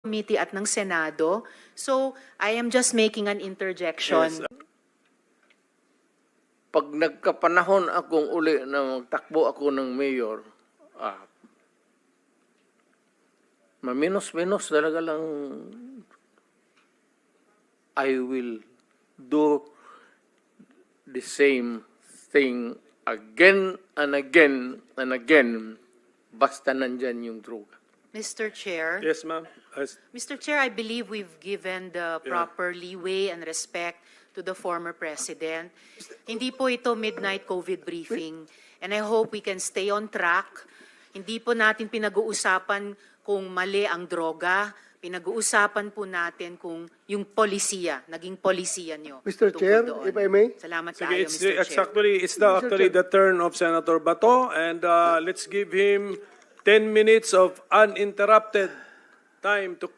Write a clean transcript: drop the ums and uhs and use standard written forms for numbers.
committee at ng Senado. So, I am just making an interjection. Yes. Pag nagkapanahon akong uli na magtakbo ako ng mayor, maminos-minos talaga lang I will do the same thing again and again and again basta nandyan yung droga. Mr. Chair. Yes, ma'am. Mr. Chair, I believe we've given the proper leeway and respect to the former president. Hindi po ito midnight COVID briefing. And I hope we can stay on track. Hindi po natin pinag-uusapan kung mali ang droga. Pinag-uusapan po natin kung yung polisiya, naging polisiya nyo. Mr. tungkol Chair, doon. if I may. Salamat Sige, kayo, it's Mr. Chair. actually the turn of Senator Bato, and let's give him 10 minutes of uninterrupted time to